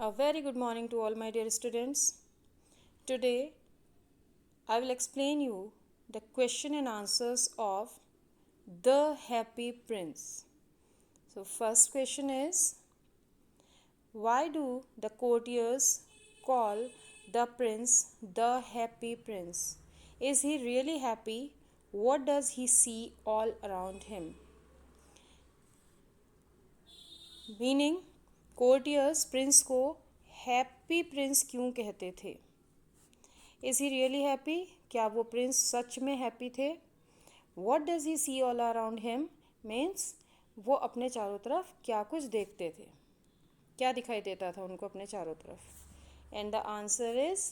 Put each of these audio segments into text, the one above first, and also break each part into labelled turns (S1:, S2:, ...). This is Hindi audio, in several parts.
S1: A very good morning to all my dear students. Today I will explain you the question and answers of The Happy Prince. So first question is, why do the courtiers call the prince the happy prince? Is he really happy? What does he see all around him? Meaning courtiers prince को हैप्पी प्रिंस क्यों कहते थे? Is he really happy? क्या वो प्रिंस सच में हैप्पी थे? What does he see all around him? Means वो अपने चारों तरफ क्या कुछ देखते थे, क्या दिखाई देता था उनको अपने चारों तरफ? And the answer is,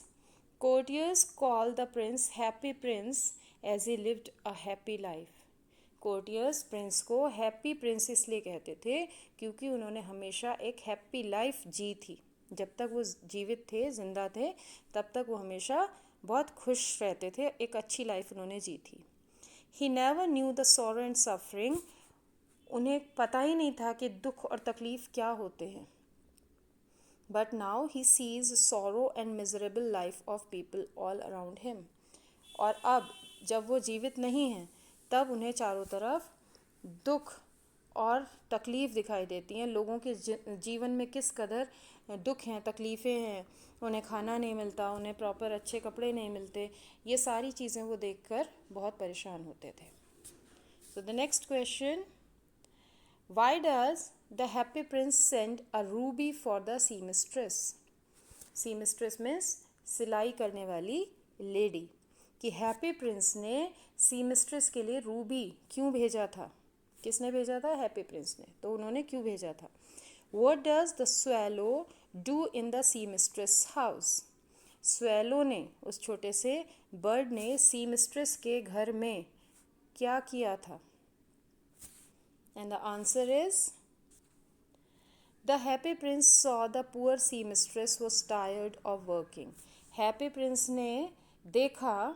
S1: courtiers call the prince happy prince as he lived a happy life. Courtiers prince को हैप्पी प्रिंस इसलिए कहते थे क्योंकि उन्होंने हमेशा एक हैप्पी लाइफ जी थी। जब तक वो जीवित थे, जिंदा थे, तब तक वो हमेशा बहुत खुश रहते थे, एक अच्छी लाइफ उन्होंने जी थी। He never knew the sorrow and suffering, उन्हें पता ही नहीं था कि दुख और तकलीफ़ क्या होते हैं। But now he sees sorrow and miserable life of people all around him. और अब जब वो जीवित नहीं हैं, तब उन्हें चारों तरफ दुख और तकलीफ़ दिखाई देती हैं। लोगों के जीवन में किस कदर दुख हैं, तकलीफ़ें हैं, उन्हें खाना नहीं मिलता, उन्हें प्रॉपर अच्छे कपड़े नहीं मिलते, ये सारी चीज़ें वो देखकर बहुत परेशान होते थे। So the next question, why does the Happy Prince send a ruby for the seamstress? Seamstress means सिलाई करने वाली लेडी। कि हैप्पी प्रिंस ने सीमिस्ट्रेस के लिए रूबी क्यों भेजा था? किसने भेजा था? हैप्पी प्रिंस ने। तो उन्होंने क्यों भेजा था? What does the swallow do in the seamstress house? Swallow ने, उस छोटे से बर्ड ने सीमिस्ट्रेस के घर में क्या किया था? And the answer is, the Happy Prince saw the poor seamstress was tired of working. Happy Prince ने देखा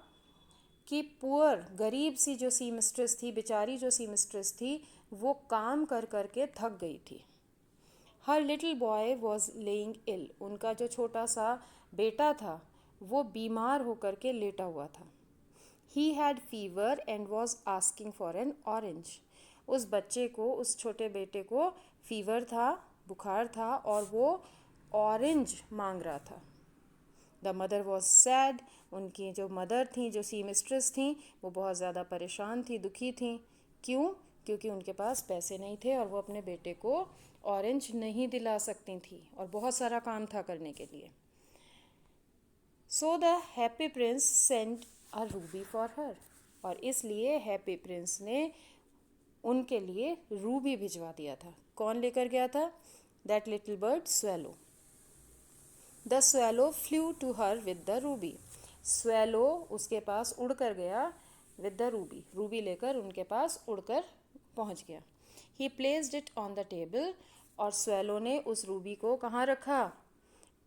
S1: कि पुअर, गरीब सी जो सीमिस्ट्रेस थी, बेचारी जो सीमिस्ट्रेस थी, वो काम कर कर के थक गई थी। Her little boy was laying ill, उनका जो छोटा सा बेटा था वो बीमार होकर के लेटा हुआ था। He had fever and was asking for an orange, उस बच्चे को, उस छोटे बेटे को फीवर था, बुखार था, और वो ऑरेंज मांग रहा था। द मदर वॉज सैड, उनकी जो मदर थी, जो सीमिस्ट्रेस थी, वो बहुत ज़्यादा परेशान थी, दुखी थी। क्यों? क्योंकि उनके पास पैसे नहीं थे और वो अपने बेटे को ऑरेंज नहीं दिला सकती थी और बहुत सारा काम था करने के लिए। So the Happy Prince sent a ruby for her, और इसलिए हैप्पी प्रिंस ने उनके लिए रूबी भिजवा दिया था। कौन लेकर गया था? That little bird swallow. The swallow flew to her with the ruby, swallow उसके पास उड़कर गया विद द रूबी, रूबी लेकर उनके पास उड़कर पहुंच गया। ही placed it on the table, और स्वेलो ने उस रूबी को कहाँ रखा?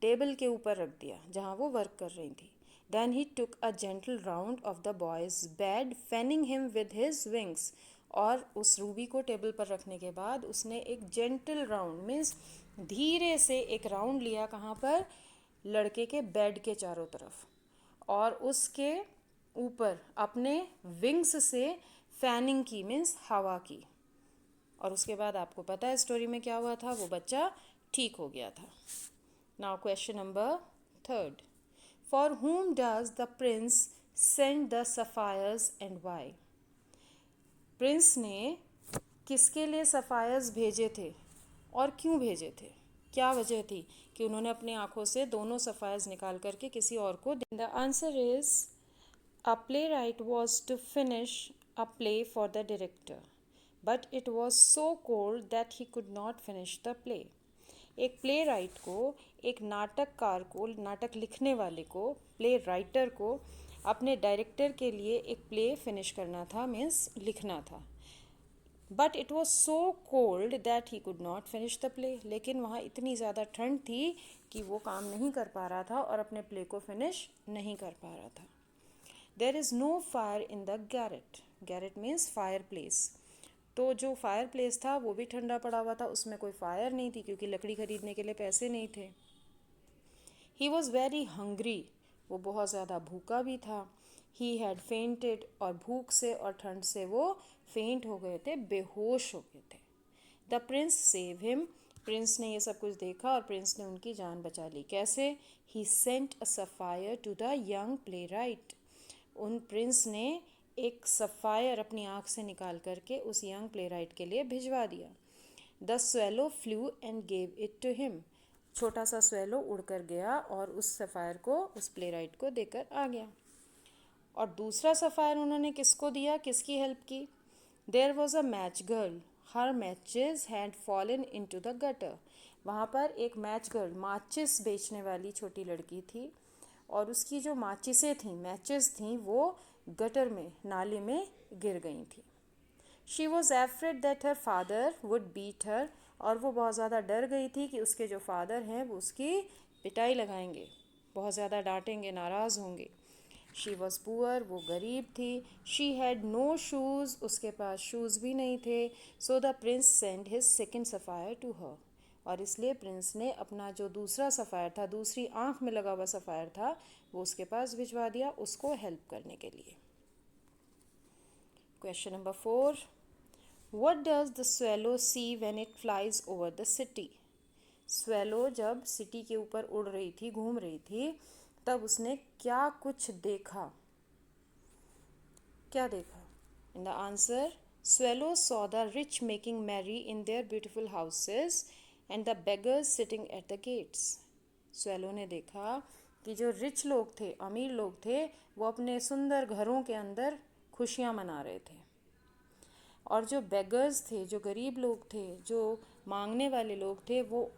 S1: टेबल के ऊपर रख दिया जहाँ वो वर्क कर रही थी। Then he took a gentle round of the boy's bed, fanning him with his wings, और उस रूबी को टेबल पर रखने के बाद उसने एक जेंटल राउंड, मीन्स धीरे से एक राउंड लिया, कहाँ पर? लड़के के बेड के चारों तरफ, और उसके ऊपर अपने विंग्स से फैनिंग की, मीन्स हवा की। और उसके बाद आपको पता है स्टोरी में क्या हुआ था, वो बच्चा ठीक हो गया था। Now question number third, for whom does the prince send the sapphires and why? Prince ने किसके लिए सफायर्स भेजे थे और क्यों भेजे थे? क्या वजह थी कि उन्होंने अपनी आंखों से दोनों सफायर्स निकाल करके किसी और को? The answer is, a playwright was to finish a play for the director, but it was so cold that he could not finish the play. एक प्ले राइट को, एक नाटककार को, नाटक लिखने वाले को, प्ले राइटर को अपने डायरेक्टर के लिए एक प्ले फिनिश करना था, मीन्स लिखना था। But it was so cold that he could not finish the play, लेकिन वहाँ इतनी ज़्यादा ठंड थी कि वो काम नहीं कर पा रहा था और अपने प्ले को फिनिश नहीं कर पा रहा था। There is no fire in the garret, garret means fire place. तो जो फायर प्लेस था वो भी ठंडा पड़ा हुआ था, उसमें कोई फायर नहीं थी क्योंकि लकड़ी खरीदने के लिए पैसे नहीं थे। ही वॉज वेरी हंग्री, वो बहुत ज़्यादा भूखा भी था। ही हैड फेंटेड, और भूख से और ठंड से वो फेंट हो गए थे, बेहोश हो गए थे। The Prince save him, Prince ने ये सब कुछ देखा और प्रिंस ने उनकी जान बचा ली। कैसे? He sent a sapphire to the young playwright, उन प्रिंस ने एक सफ़ायर अपनी आँख से निकाल करके उस यंग प्ले राइट के लिए भिजवा दिया। The swallow flew and gave it to him, छोटा सा स्वेलो उड़कर गया और उस सफ़ायर को, उस प्ले राइट को देकर आ गया। और दूसरा सफ़ायर उन्होंने किसको दिया, किसकी हेल्प की? There was a match girl, her matches had fallen into the gutter, वहाँ पर एक मैच गर्ल, माचिस बेचने वाली छोटी लड़की थी, और उसकी जो माचिसें थीं, मैचेस थीं, वो गटर में, नाले में गिर गई थी। She was afraid that her father would beat her, और वो बहुत ज़्यादा डर गई थी कि उसके जो फादर हैं वो उसकी पिटाई लगाएंगे, बहुत ज़्यादा डांटेंगे, नाराज़ होंगे। शी वॉज पुअर, वो गरीब थी। शी हैड नो शूज़, उसके पास शूज़ भी नहीं थे। So the prince send his second sapphire to her, और इसलिए प्रिंस ने अपना जो दूसरा सफ़ायर था, दूसरी आँख में लगा हुआ सफ़ायर था, वो उसके पास भिजवा दिया, उसको हेल्प करने के लिए। Question number 4, What does the swallow see when it flies over the city? Swallow जब सिटी के ऊपर उड़ रही थी, घूम रही थी, तब उसने क्या कुछ देखा? क्या देखा? In the answer, swallow saw the rich making merry in their beautiful houses and the beggars sitting at the gates. Swallow ने देखा कि जो रिच लोग थे, अमीर लोग थे, वो अपने सुंदर घरों के अंदर खुशियाँ मना रहे थे, और जो बेगर्स थे, जो गरीब लोग थे, जो मांगने वाले लोग थे, वो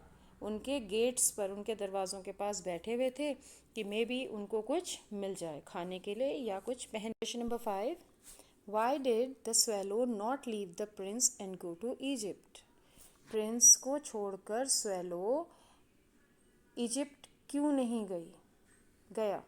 S1: उनके गेट्स पर, उनके दरवाज़ों के पास बैठे हुए थे कि मे बी उनको कुछ मिल जाए खाने के लिए या कुछ पहन। Question number 5, why did the swallow not leave the prince and go to Egypt? Prince को छोड़कर स्वेलो इजिप्ट क्यों नहीं गया?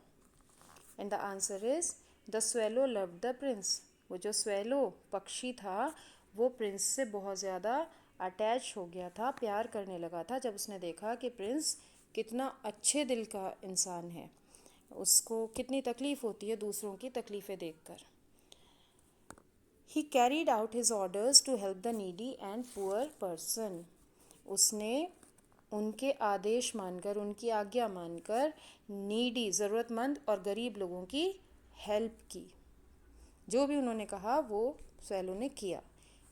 S1: And the answer is, the swallow love the prince, वो जो स्वेलो पक्षी था वो प्रिंस से बहुत ज़्यादा अटैच हो गया था, प्यार करने लगा था, जब उसने देखा कि प्रिंस कितना अच्छे दिल का इंसान है, उसको कितनी तकलीफ़ होती है दूसरों की तकलीफ़ें देखकर। He carried out his orders to help the needy and poor person, उसने उनके आदेश मानकर, उनकी आज्ञा मानकर नीडी, ज़रूरतमंद और गरीब लोगों की हेल्प की। जो भी उन्होंने कहा वो स्वेलो ने किया।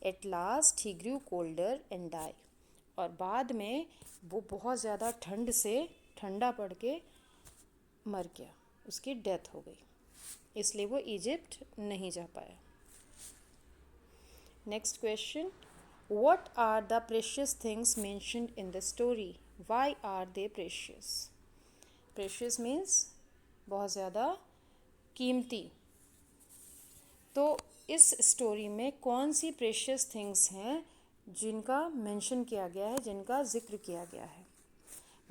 S1: At last he grew colder and die, और बाद में वो बहुत ज़्यादा ठंड से ठंडा पड़ के मर गया, उसकी डेथ हो गई, इसलिए वो इजिप्ट नहीं जा पाया। Next question, What are the precious things mentioned in the story? Why are they precious? Precious means बहुत ज़्यादा कीमती। तो इस स्टोरी में कौन सी प्रेशियस थिंग्स हैं जिनका मेंशन किया गया है, जिनका जिक्र किया गया है?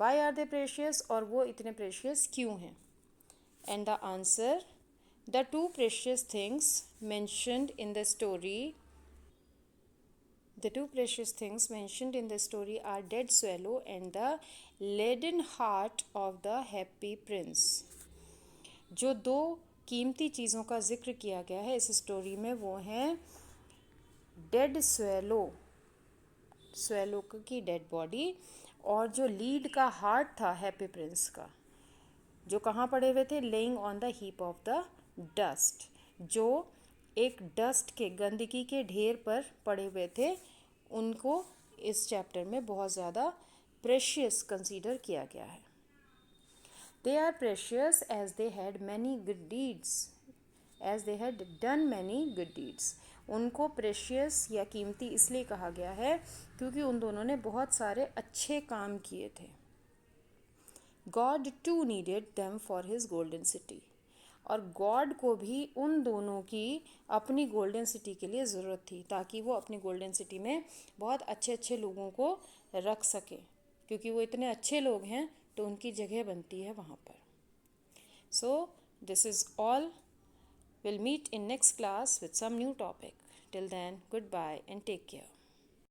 S1: Why are they precious, और वो इतने प्रेशियस क्यों हैं? And the answer, the two precious things mentioned in the story, the two precious things mentioned in the story are dead swallow and the leaden heart of the happy prince. जो दो कीमती चीज़ों का जिक्र किया गया है इस स्टोरी में वो हैं डेड स्वेलो, स्वेलो की डेड बॉडी, और जो लीड का हार्ट था हैप्पी प्रिंस का, जो कहाँ पड़े हुए थे? Laying on the heap of the dust, जो एक डस्ट के, गंदगी के ढेर पर पड़े हुए थे, उनको इस चैप्टर में बहुत ज़्यादा प्रेशियस कंसीडर किया गया है। They are precious as they had many good deeds, as they had done many good deeds, उनको प्रेशियस या कीमती इसलिए कहा गया है क्योंकि उन दोनों ने बहुत सारे अच्छे काम किए थे। God too needed them for his golden city, और गॉड को भी उन दोनों की अपनी गोल्डन सिटी के लिए ज़रूरत थी, ताकि वो अपनी गोल्डन सिटी में बहुत अच्छे अच्छे लोगों को रख सके, क्योंकि वो इतने अच्छे लोग हैं तो उनकी जगह बनती है वहाँ पर। So this is all, will meet in next class with some new topic. Till then, good bye and take care.